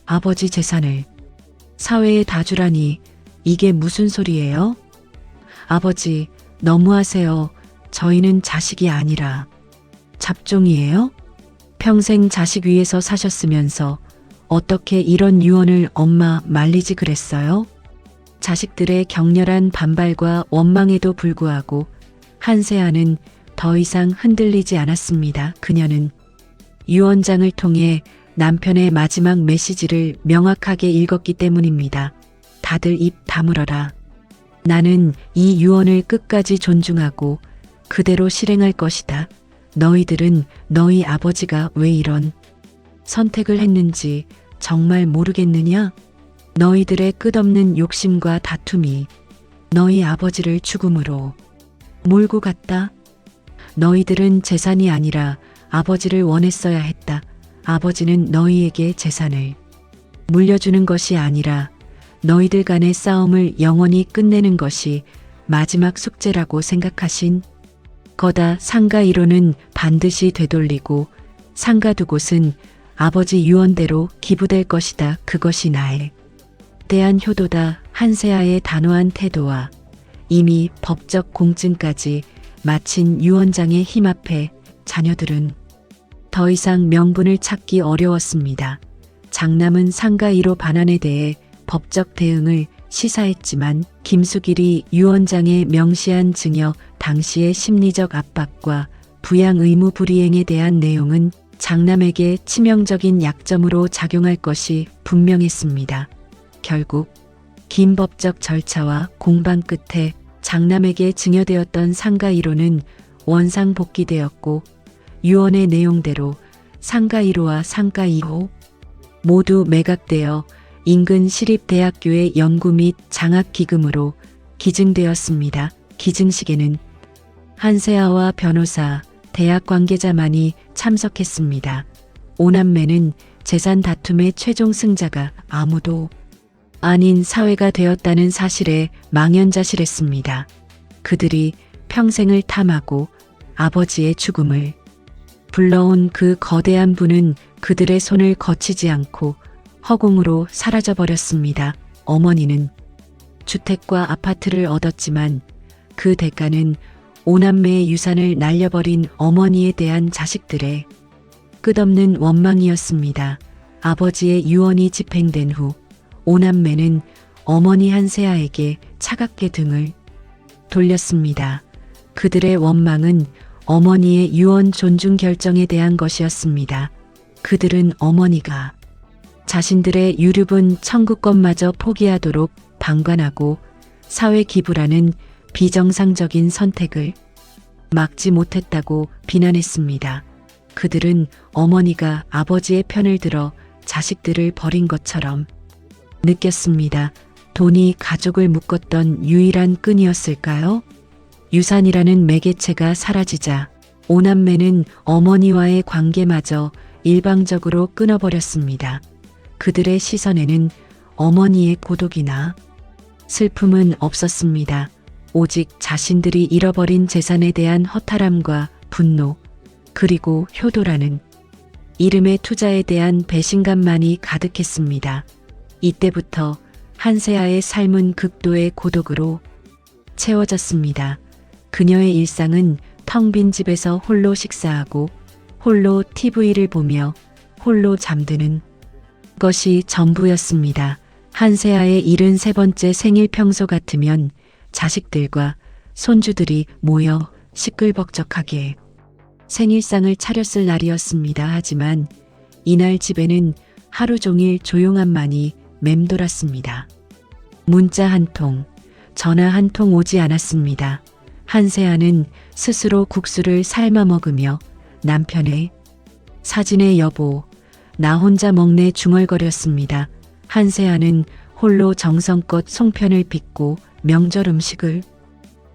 아버지 재산을 사회에 다 주라니 이게 무슨 소리예요? 아버지, 너무하세요. 저희는 자식이 아니라 잡종이에요? 평생 자식 위해서 사셨으면서 어떻게 이런 유언을 엄마 말리지 그랬어요? 자식들의 격렬한 반발과 원망에도 불구하고 한세아는 더 이상 흔들리지 않았습니다. 그녀는 유언장을 통해 남편의 마지막 메시지를 명확하게 읽었기 때문입니다. 다들 입 다물어라. 나는 이 유언을 끝까지 존중하고 그대로 실행할 것이다. 너희들은 너희 아버지가 왜 이런 선택을 했는지 정말 모르겠느냐? 너희들의 끝없는 욕심과 다툼이 너희 아버지를 죽음으로 몰고 갔다. 너희들은 재산이 아니라 아버지를 원했어야 했다. 아버지는 너희에게 재산을 물려주는 것이 아니라 너희들 간의 싸움을 영원히 끝내는 것이 마지막 숙제라고 생각하신 거다. 상가 1호는 반드시 되돌리고 상가 두 곳은 아버지 유언대로 기부될 것이다. 그것이 나에 대한 효도다. 한세아의 단호한 태도와 이미 법적 공증까지 마친 유언장의 힘 앞에 자녀들은 더 이상 명분을 찾기 어려웠습니다. 장남은 상가 1호 반환에 대해 법적 대응을 시사했지만 김수길이 유언장에 명시한 증여 당시의 심리적 압박과 부양 의무 불이행에 대한 내용은 장남에게 치명적인 약점으로 작용할 것이 분명했습니다. 결국 긴 법적 절차와 공방 끝에 장남에게 증여되었던 상가 1호는 원상 복귀되었고 유언의 내용대로 상가 1호와 상가 2호 모두 매각되어 인근 시립대학교의 연구 및 장학 기금으로 기증되었습니다. 기증식에는 한세아와 변호사, 대학 관계자만이 참석했습니다. 오남매는 재산 다툼의 최종 승자가 아무도 아닌 사회가 되었다는 사실에 망연자실했습니다. 그들이 평생을 탐하고 아버지의 죽음을 불러온 그 거대한 분은 그들의 손을 거치지 않고 허공으로 사라져버렸습니다. 어머니는 주택과 아파트를 얻었지만 그 대가는 오남매의 유산을 날려버린 어머니에 대한 자식들의 끝없는 원망이었습니다. 아버지의 유언이 집행된 후 오남매는 어머니 한세아에게 차갑게 등을 돌렸습니다. 그들의 원망은 어머니의 유언 존중 결정에 대한 것이었습니다. 그들은 어머니가 자신들의 유류분 청구권마저 포기하도록 방관하고 사회 기부라는 비정상적인 선택을 막지 못했다고 비난했습니다. 그들은 어머니가 아버지의 편을 들어 자식들을 버린 것처럼 느꼈습니다. 돈이 가족을 묶었던 유일한 끈이었을까요? 유산이라는 매개체가 사라지자 오남매는 어머니와의 관계마저 일방적으로 끊어버렸습니다. 그들의 시선에는 어머니의 고독이나 슬픔은 없었습니다. 오직 자신들이 잃어버린 재산에 대한 허탈함과 분노, 그리고 효도라는 이름의 투자에 대한 배신감만이 가득했습니다. 이때부터 한세아의 삶은 극도의 고독으로 채워졌습니다. 그녀의 일상은 텅 빈 집에서 홀로 식사하고 홀로 TV를 보며 홀로 잠드는 것이 전부였습니다. 한세아의 73번째 생일 평소 같으면 자식들과 손주들이 모여 시끌벅적하게 생일상을 차렸을 날이었습니다. 하지만 이날 집에는 하루 종일 조용함만이 맴돌았습니다. 문자 한 통, 전화 한 통 오지 않았습니다. 한세아는 스스로 국수를 삶아 먹으며 남편의 사진에 여보, 나 혼자 먹네 중얼거렸습니다. 한세아는 홀로 정성껏 송편을 빚고 명절 음식을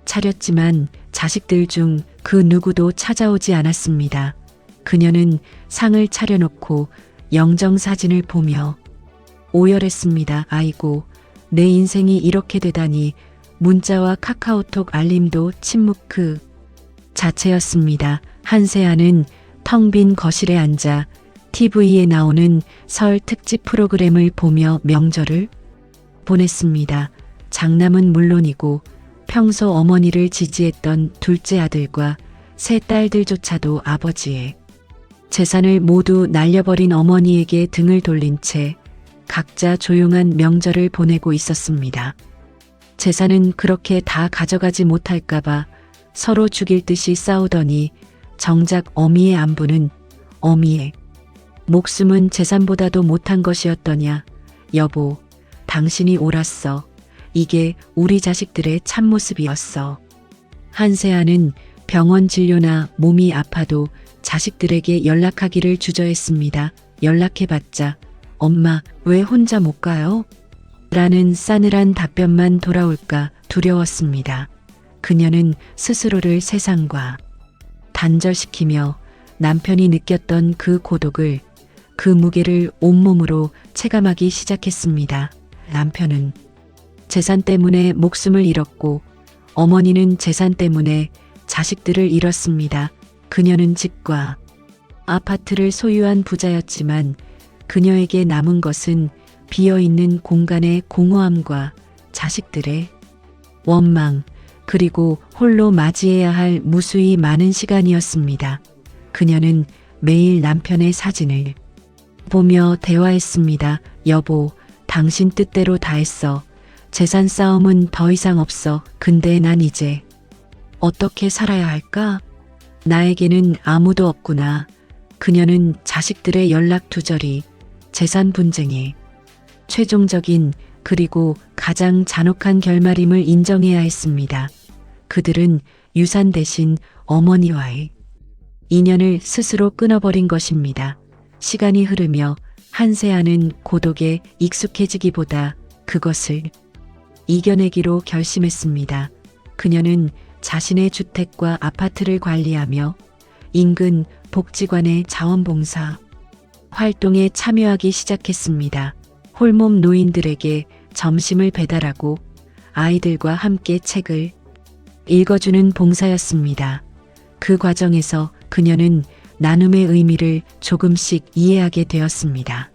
차렸지만 자식들 중 그 누구도 찾아오지 않았습니다. 그녀는 상을 차려놓고 영정사진을 보며 오열했습니다. 아이고, 내 인생이 이렇게 되다니. 문자와 카카오톡 알림도 침묵 그 자체였습니다. 한세아는 텅 빈 거실에 앉아 TV에 나오는 설 특집 프로그램을 보며 명절을 보냈습니다. 장남은 물론이고 평소 어머니를 지지했던 둘째 아들과 세 딸들조차도 아버지의 재산을 모두 날려버린 어머니에게 등을 돌린 채 각자 조용한 명절을 보내고 있었습니다. 재산은 그렇게 다 가져가지 못할까봐 서로 죽일 듯이 싸우더니 정작 어미의 안부는 어미의 목숨은 재산보다도 못한 것이었더냐. 여보, 당신이 옳았어. 이게 우리 자식들의 참모습이었어. 한세아는 병원 진료나 몸이 아파도 자식들에게 연락하기를 주저했습니다. 연락해봤자 엄마 왜 혼자 못 가요? 라는 싸늘한 답변만 돌아올까 두려웠습니다. 그녀는 스스로를 세상과 단절시키며 남편이 느꼈던 그 고독을, 그 무게를 온몸으로 체감하기 시작했습니다. 남편은 재산 때문에 목숨을 잃었고 어머니는 재산 때문에 자식들을 잃었습니다. 그녀는 집과 아파트를 소유한 부자였지만 그녀에게 남은 것은 비어있는 공간의 공허함과 자식들의 원망, 그리고 홀로 맞이해야 할 무수히 많은 시간이었습니다. 그녀는 매일 남편의 사진을 보며 대화했습니다. 여보, 당신 뜻대로 다 했어. 재산 싸움은 더 이상 없어. 근데 난 이제 어떻게 살아야 할까? 나에게는 아무도 없구나. 그녀는 자식들의 연락 두절이 재산 분쟁의 최종적인 그리고 가장 잔혹한 결말임을 인정해야 했습니다. 그들은 유산 대신 어머니와의 인연을 스스로 끊어버린 것입니다. 시간이 흐르며 한세아는 고독에 익숙해지기보다 그것을 이겨내기로 결심했습니다. 그녀는 자신의 주택과 아파트를 관리하며 인근 복지관의 자원봉사 활동에 참여하기 시작했습니다. 홀몸 노인들에게 점심을 배달하고 아이들과 함께 책을 읽어주는 봉사였습니다. 그 과정에서 그녀는 나눔의 의미를 조금씩 이해하게 되었습니다.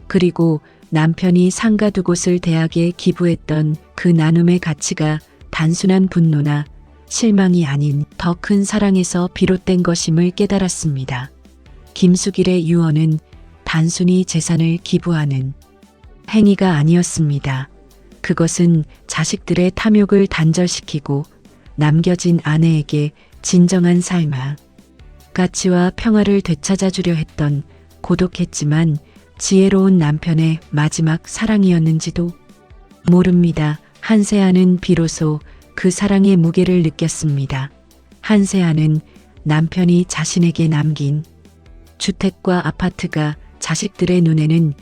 그리고 남편이 상가 두 곳을 대학에 기부했던 그 나눔의 가치가 단순한 분노나 실망이 아닌 더 큰 사랑에서 비롯된 것임을 깨달았습니다. 김수길의 유언은 단순히 재산을 기부하는 행위가 아니었습니다. 그것은 자식들의 탐욕을 단절시키고 남겨진 아내에게 진정한 삶과 가치와 평화를 되찾아주려 했던 고독했지만 지혜로운 남편의 마지막 사랑이었는지도 모릅니다. 한세아는 비로소 그 사랑의 무게를 느꼈습니다. 한세아는 남편이 자신에게 남긴 주택과 아파트가 자식들의 눈에는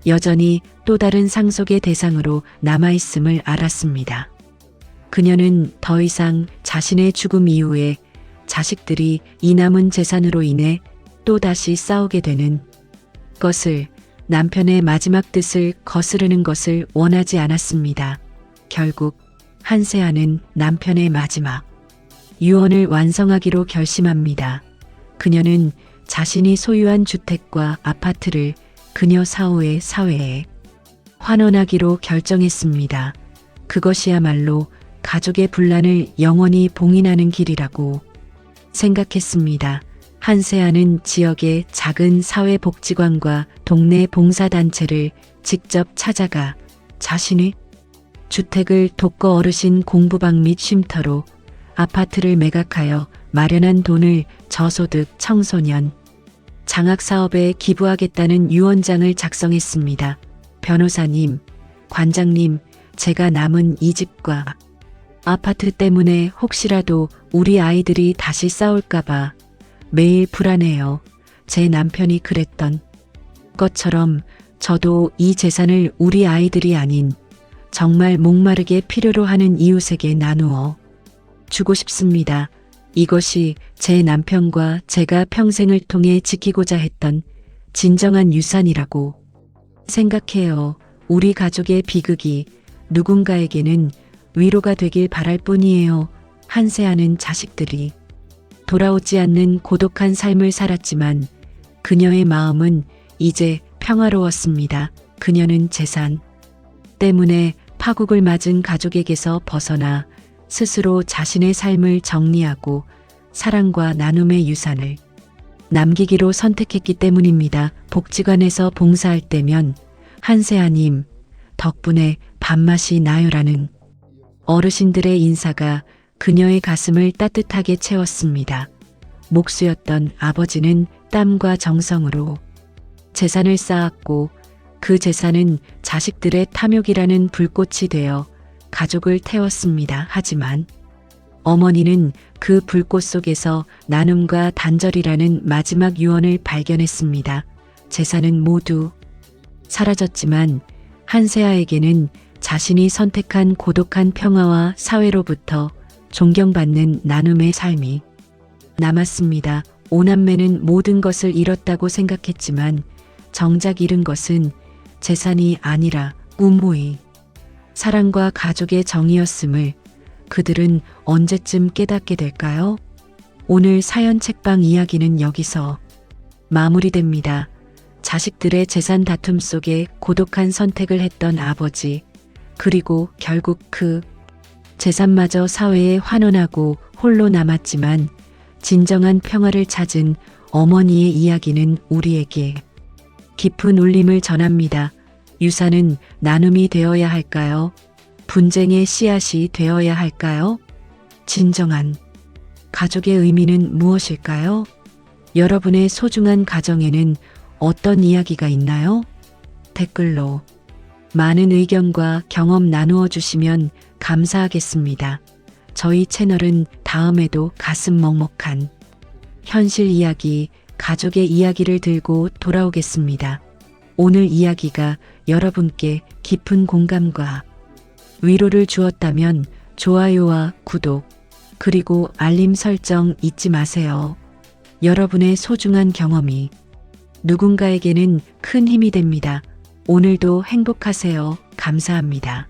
여전히 또 다른 상속의 대상으로 남아있음을 알았습니다. 그녀는 더 이상 자신의 죽음 이후에 자식들이 이 남은 재산으로 인해 또다시 싸우게 되는 것을, 남편의 마지막 뜻을 거스르는 것을 원하지 않았습니다. 결국 한세아는 남편의 마지막 유언을 완성하기로 결심합니다. 그녀는 자신이 소유한 주택과 아파트를 그녀 사후의 사회에 환원하기로 결정했습니다. 그것이야말로 가족의 분란을 영원히 봉인하는 길이라고 생각했습니다. 한세아는 지역의 작은 사회복지관과 동네 봉사단체를 직접 찾아가 자신의 주택을 독거 어르신 공부방 및 쉼터로 아파트를 매각하여 마련한 돈을 저소득 청소년 장학사업에 기부하겠다는 유언장을 작성했습니다. 변호사님, 관장님, 제가 남은 이 집과 아파트 때문에 혹시라도 우리 아이들이 다시 싸울까봐 매일 불안해요. 제 남편이 그랬던 것처럼 저도 이 재산을 우리 아이들이 아닌 정말 목마르게 필요로 하는 이웃에게 나누어 주고 싶습니다. 이것이 제 남편과 제가 평생을 통해 지키고자 했던 진정한 유산이라고 생각해요. 우리 가족의 비극이 누군가에게는 위로가 되길 바랄 뿐이에요. 한세아는 자식들이 돌아오지 않는 고독한 삶을 살았지만 그녀의 마음은 이제 평화로웠습니다. 그녀는 재산 때문에 파국을 맞은 가족에게서 벗어나 스스로 자신의 삶을 정리하고 사랑과 나눔의 유산을 남기기로 선택했기 때문입니다. 복지관에서 봉사할 때면 한세아님 덕분에 밥맛이 나요라는 어르신들의 인사가 그녀의 가슴을 따뜻하게 채웠습니다. 목수였던 아버지는 땀과 정성으로 재산을 쌓았고 그 재산은 자식들의 탐욕이라는 불꽃이 되어 가족을 태웠습니다. 하지만 어머니는 그 불꽃 속에서 나눔과 단절이라는 마지막 유언을 발견했습니다. 재산은 모두 사라졌지만 한세아에게는 자신이 선택한 고독한 평화와 사회로부터 존경받는 나눔의 삶이 남았습니다. 오남매는 모든 것을 잃었다고 생각했지만 정작 잃은 것은 재산이 아니라 우모의 사랑과 가족의 정이었음을 그들은 언제쯤 깨닫게 될까요? 오늘 사연 책방 이야기는 여기서 마무리됩니다. 자식들의 재산 다툼 속에 고독한 선택을 했던 아버지, 그리고 결국 그 재산마저 사회에 환원하고 홀로 남았지만 진정한 평화를 찾은 어머니의 이야기는 우리에게 깊은 울림을 전합니다. 유산은 나눔이 되어야 할까요? 분쟁의 씨앗이 되어야 할까요? 진정한 가족의 의미는 무엇일까요? 여러분의 소중한 가정에는 어떤 이야기가 있나요? 댓글로 많은 의견과 경험 나누어 주시면 감사하겠습니다. 저희 채널은 다음에도 가슴 먹먹한 현실 이야기, 가족의 이야기를 들고 돌아오겠습니다. 오늘 이야기가 여러분께 깊은 공감과 위로를 주었다면 좋아요와 구독, 그리고 알림 설정 잊지 마세요. 여러분의 소중한 경험이 누군가에게는 큰 힘이 됩니다. 오늘도 행복하세요. 감사합니다.